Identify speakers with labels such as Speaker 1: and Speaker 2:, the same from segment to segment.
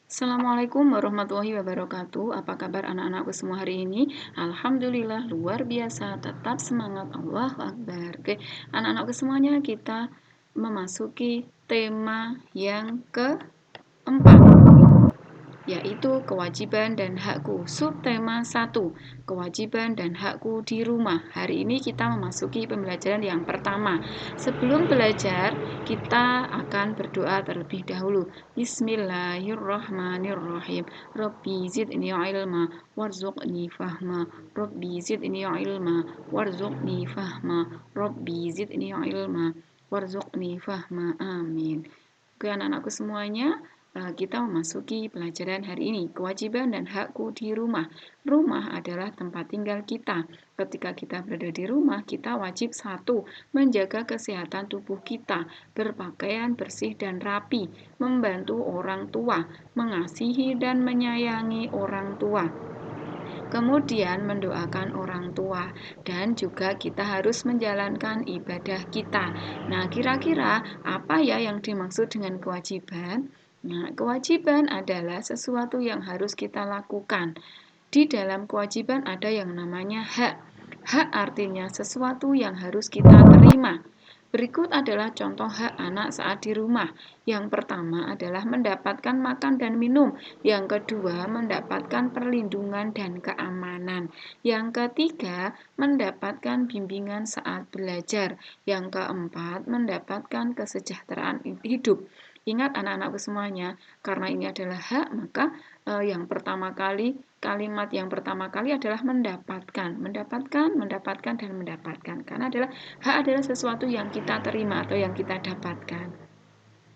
Speaker 1: Assalamualaikum warahmatullahi wabarakatuh. Apa kabar anak-anakku semua hari ini? Alhamdulillah luar biasa, tetap semangat. Allahu Akbar. Oke, anak-anakku semuanya kita memasuki tema yang keempat, yaitu kewajiban dan hakku. Subtema 1, kewajiban dan hakku di rumah. Hari ini kita memasuki pembelajaran yang pertama. Sebelum belajar, kita akan berdoa terlebih dahulu. Bismillahirrahmanirrahim. Rabbi zidni ilma warzuqni fahma. Rabbi zidni ilma warzuqni fahma. Rabbi zidni ilma warzuqni fahma. Amin. Oke anak-anakku semuanya, kita memasuki pelajaran hari ini. Kewajiban dan hakku di rumah. Rumah adalah tempat tinggal kita. Ketika kita berada di rumah, kita wajib satu, menjaga kesehatan tubuh kita, berpakaian bersih dan rapi, membantu orang tua, mengasihi dan menyayangi orang tua. Kemudian mendoakan orang tua dan juga kita harus menjalankan ibadah kita. Nah, kira-kira apa ya yang dimaksud dengan kewajiban? Nah, kewajiban adalah sesuatu yang harus kita lakukan. Di dalam kewajiban ada yang namanya hak. Hak artinya sesuatu yang harus kita terima. Berikut adalah contoh hak anak saat di rumah. Yang pertama adalah mendapatkan makan dan minum. Yang kedua, mendapatkan perlindungan dan keamanan. Yang ketiga, mendapatkan bimbingan saat belajar. Yang keempat, mendapatkan kesejahteraan hidup. Ingat anak-anakku semuanya, karena ini adalah hak, maka kalimat yang pertama kali adalah mendapatkan, dan mendapatkan. Karena hak adalah sesuatu yang kita terima atau yang kita dapatkan.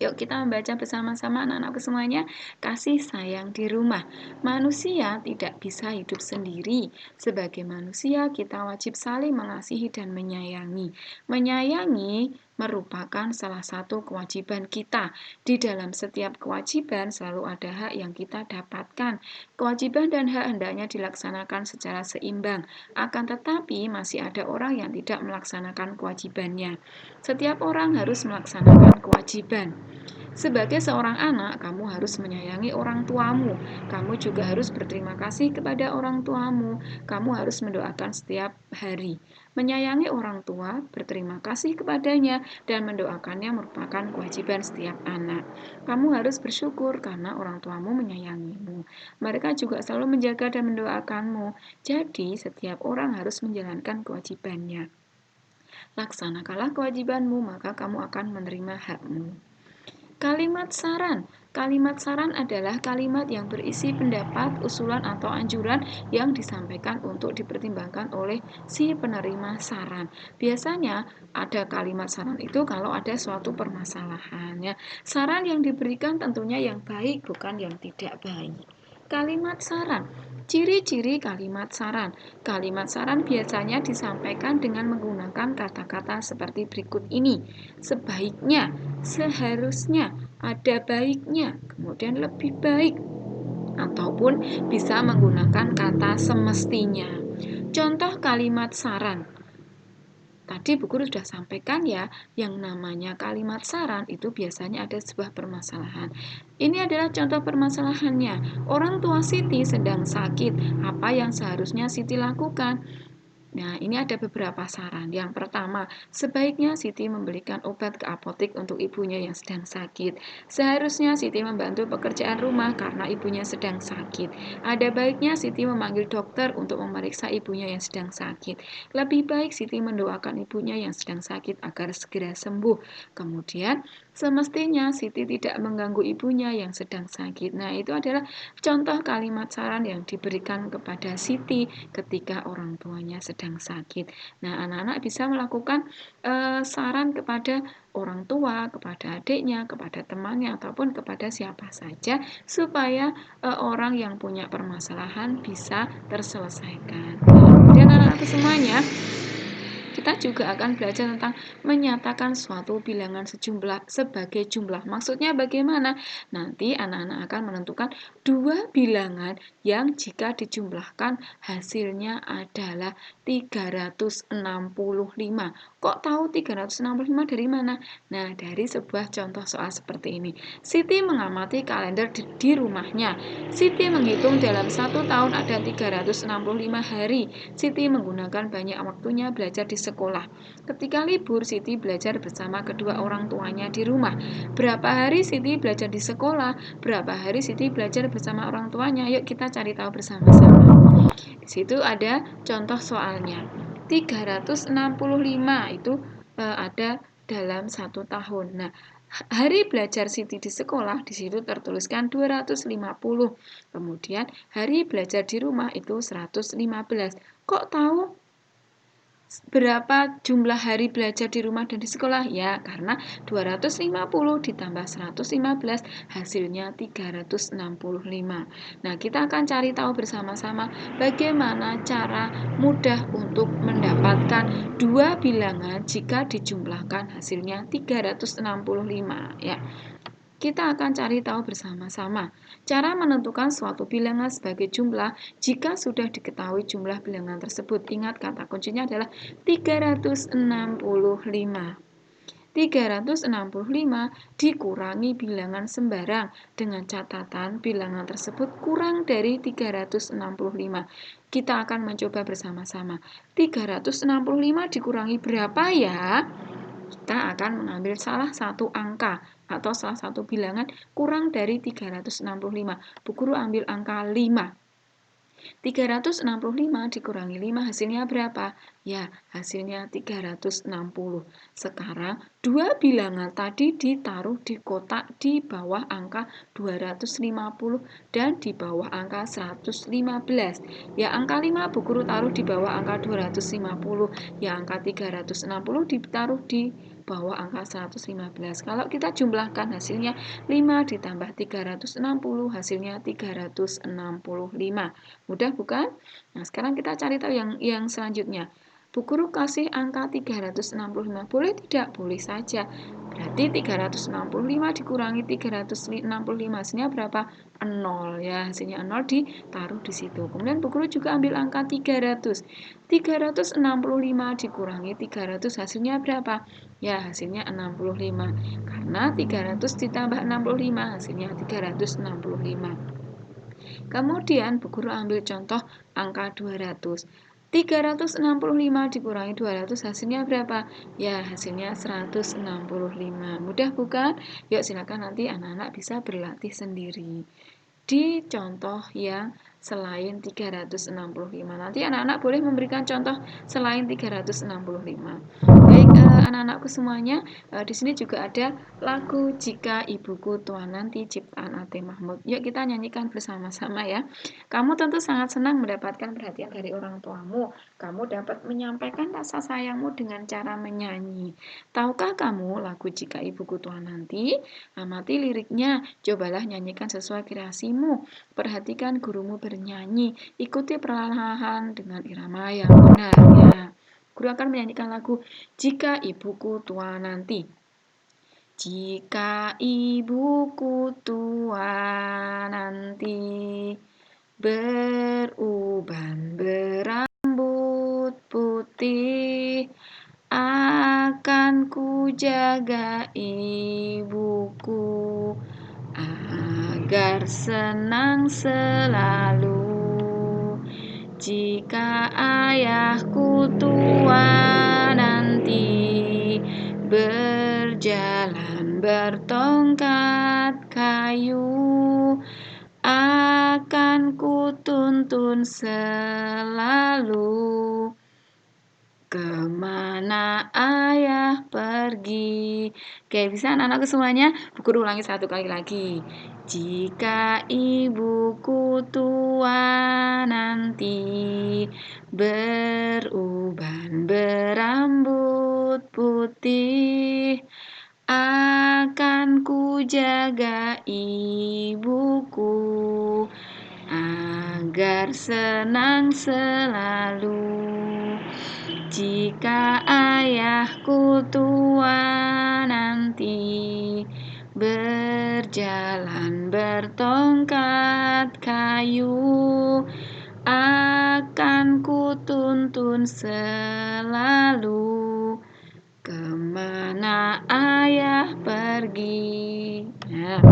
Speaker 1: Yuk kita membaca bersama-sama anak-anakku semuanya. Kasih sayang di rumah. Manusia tidak bisa hidup sendiri. Sebagai manusia kita wajib saling mengasihi dan menyayangi. Menyayangi merupakan salah satu kewajiban kita. Di dalam setiap kewajiban selalu ada hak yang kita dapatkan. Kewajiban dan hak hendaknya dilaksanakan secara seimbang. Akan tetapi masih ada orang yang tidak melaksanakan kewajibannya. Setiap orang harus melaksanakan kewajiban. Sebagai seorang anak, kamu harus menyayangi orang tuamu. Kamu juga harus berterima kasih kepada orang tuamu. Kamu harus mendoakan setiap hari. Menyayangi orang tua, berterima kasih kepadanya, dan mendoakannya merupakan kewajiban setiap anak. Kamu harus bersyukur karena orang tuamu menyayangimu. Mereka juga selalu menjaga dan mendoakanmu. Jadi, setiap orang harus menjalankan kewajibannya. Laksanakanlah kewajibanmu, maka kamu akan menerima hakmu. Kalimat saran. Kalimat saran adalah kalimat yang berisi pendapat, usulan, atau anjuran yang disampaikan untuk dipertimbangkan oleh si penerima saran. Biasanya ada kalimat saran itu kalau ada suatu permasalahan. Ya. Saran yang diberikan tentunya yang baik, bukan yang tidak baik. Kalimat saran. Ciri-ciri kalimat saran. Kalimat saran biasanya disampaikan dengan menggunakan kata-kata seperti berikut ini. Sebaiknya, seharusnya, ada baiknya, kemudian lebih baik, ataupun bisa menggunakan kata semestinya. Contoh kalimat saran. Tadi Bu Guru sudah sampaikan ya, yang namanya kalimat saran itu biasanya ada sebuah permasalahan. Ini adalah contoh permasalahannya. Orang tua Siti sedang sakit. Apa yang seharusnya Siti lakukan? Nah, ini ada beberapa saran. Yang pertama, sebaiknya Siti membelikan obat ke apotek untuk ibunya yang sedang sakit. Seharusnya Siti membantu pekerjaan rumah karena ibunya sedang sakit. Ada baiknya Siti memanggil dokter untuk memeriksa ibunya yang sedang sakit. Lebih baik Siti mendoakan ibunya yang sedang sakit agar segera sembuh. Kemudian, semestinya Siti tidak mengganggu ibunya yang sedang sakit. Nah, itu adalah contoh kalimat saran yang diberikan kepada Siti ketika orang tuanya sedang sakit. Nah, anak-anak bisa melakukan saran kepada orang tua, kepada adiknya, kepada temannya, ataupun kepada siapa saja supaya orang yang punya permasalahan bisa terselesaikan. Kemudian anak-anak semuanya, kita juga akan belajar tentang menyatakan suatu bilangan sejumlah sebagai jumlah. Maksudnya bagaimana? Nanti anak-anak akan menentukan dua bilangan yang jika dijumlahkan hasilnya adalah 365. Kok tahu 365 dari mana? Nah, dari sebuah contoh soal seperti ini. Siti mengamati kalender di rumahnya. Siti menghitung dalam 1 tahun ada 365 hari. Siti menggunakan banyak waktunya belajar di sekolah. Ketika libur, Siti belajar bersama kedua orang tuanya di rumah. Berapa hari Siti belajar di sekolah? Berapa hari Siti belajar bersama orang tuanya? Yuk kita cari tahu bersama-sama. Di situ ada contoh soalnya. 365 itu ada dalam 1 tahun. Nah, hari belajar Siti di sekolah di situ tertuliskan 250. Kemudian hari belajar di rumah itu 115. Kok tahu berapa jumlah hari belajar di rumah dan di sekolah? Ya, karena 250 ditambah 115 hasilnya 365. Nah, kita akan cari tahu bersama-sama bagaimana cara mudah untuk mendapatkan dua bilangan jika dijumlahkan hasilnya 365 ya. Kita akan cari tahu bersama-sama cara menentukan suatu bilangan sebagai jumlah jika sudah diketahui jumlah bilangan tersebut. Ingat kata kuncinya adalah 365. 365 dikurangi bilangan sembarang dengan catatan bilangan tersebut kurang dari 365. Kita akan mencoba bersama-sama. 365 dikurangi berapa ya? Kita akan mengambil salah satu angka atau salah satu bilangan kurang dari 365. Bu Guru ambil angka 5. 365 dikurangi 5 hasilnya berapa? Ya, hasilnya 360. Sekarang, dua bilangan tadi ditaruh di kotak di bawah angka 250 dan di bawah angka 115. Ya, angka 5 Bu Guru taruh di bawah angka 250. Ya, angka 360 ditaruh di bawah angka 115. Kalau kita jumlahkan hasilnya 5 ditambah 360 hasilnya 365. Mudah bukan? Nah, sekarang kita cari tahu yang selanjutnya. Bu Guru kasih angka 365. Boleh tidak? Boleh saja. Berarti 365 dikurangi 365 hasilnya berapa? 0 ya. Hasilnya 0 ditaruh di situ. Kemudian Bu Guru juga ambil angka 300. 365 dikurangi 300 hasilnya berapa? Ya, hasilnya 65. Karena 300 ditambah 65 hasilnya 365. Kemudian Bu Guru ambil contoh angka 200. 365 dikurangi 200 hasilnya berapa? Ya, hasilnya 165. Mudah bukan? Yuk silakan nanti anak-anak bisa berlatih sendiri. Di contoh yang selain 365. Nanti anak-anak boleh memberikan contoh selain 365. Baik, anak-anakku semuanya, di sini juga ada lagu Jika Ibuku Tua Nanti ciptaan Ate Mahmud. Yuk kita nyanyikan bersama-sama ya. Kamu tentu sangat senang mendapatkan perhatian dari orang tuamu. Kamu dapat menyampaikan rasa sayangmu dengan cara menyanyi. Tahukah kamu lagu Jika Ibuku Tua Nanti? Amati liriknya, cobalah nyanyikan sesuai kreasimu. Perhatikan gurumu bernyanyi, ikuti perlahan dengan irama yang benar ya. Guru akan menyanyikan lagu Jika Ibuku Tua Nanti. Jika ibuku tua nanti, beruban berambut putih, akan ku jaga ibuku agar senang selalu. Jika ayahku tua nanti, berjalan bertongkat kayu, akan ku tuntun selalu kemana ayah pergi. Oke, bisa anak-anakku semuanya? Bu Guru ulangi satu kali lagi. Jika ibuku tua nanti, beruban berambut putih, akan ku jaga ibuku agar senang selalu. Jika ayahku tua nanti, berjalan bertongkat kayu, akan ku tuntun selalu Kemana ayah pergi? Nah,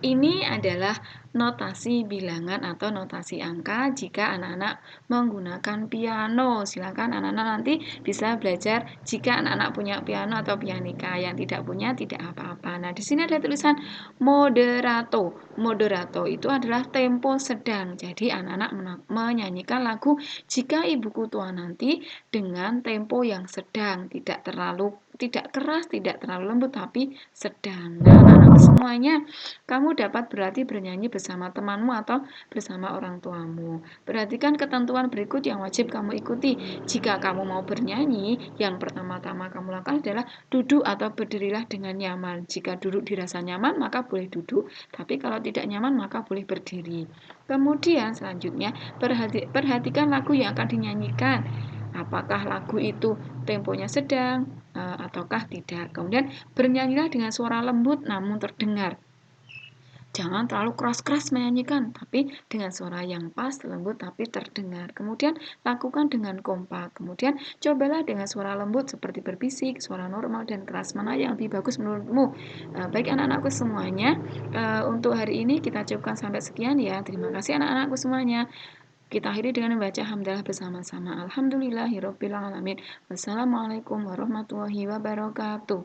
Speaker 1: ini adalah notasi bilangan atau notasi angka jika anak-anak menggunakan piano. Silakan anak-anak nanti bisa belajar jika anak-anak punya piano atau pianika. Yang tidak punya tidak apa-apa. Nah, di sini ada tulisan moderato. Moderato itu adalah tempo sedang. Jadi anak-anak menyanyikan lagu Jika Ibuku Tua Nanti dengan tempo yang sedang, tidak keras, tidak terlalu lembut, tapi sedang. Nah, anak-anak semuanya, kamu dapat berlatih bernyanyi bersama temanmu atau bersama orang tuamu. Perhatikan ketentuan berikut yang wajib kamu ikuti. Jika kamu mau bernyanyi, yang pertama-tama kamu lakukan adalah duduk atau berdirilah dengan nyaman. Jika duduk dirasa nyaman, maka boleh duduk. Tapi kalau tidak nyaman, maka boleh berdiri. Kemudian selanjutnya, perhatikan lagu yang akan dinyanyikan. Apakah lagu itu temponya sedang ataukah tidak. Kemudian bernyanyilah dengan suara lembut namun terdengar. Jangan terlalu keras-keras menyanyikan, tapi dengan suara yang pas, lembut, tapi terdengar. Kemudian lakukan dengan kompak. Kemudian cobalah dengan suara lembut seperti berbisik, suara normal, dan keras. Mana yang lebih bagus menurutmu? Baik anak-anakku semuanya, untuk hari ini kita cukupkan sampai sekian ya. Terima kasih anak-anakku semuanya. Kita akhiri dengan membaca hamdalah bersama-sama. Alhamdulillahirrabbilalamin. Wassalamualaikum warahmatullahi wabarakatuh.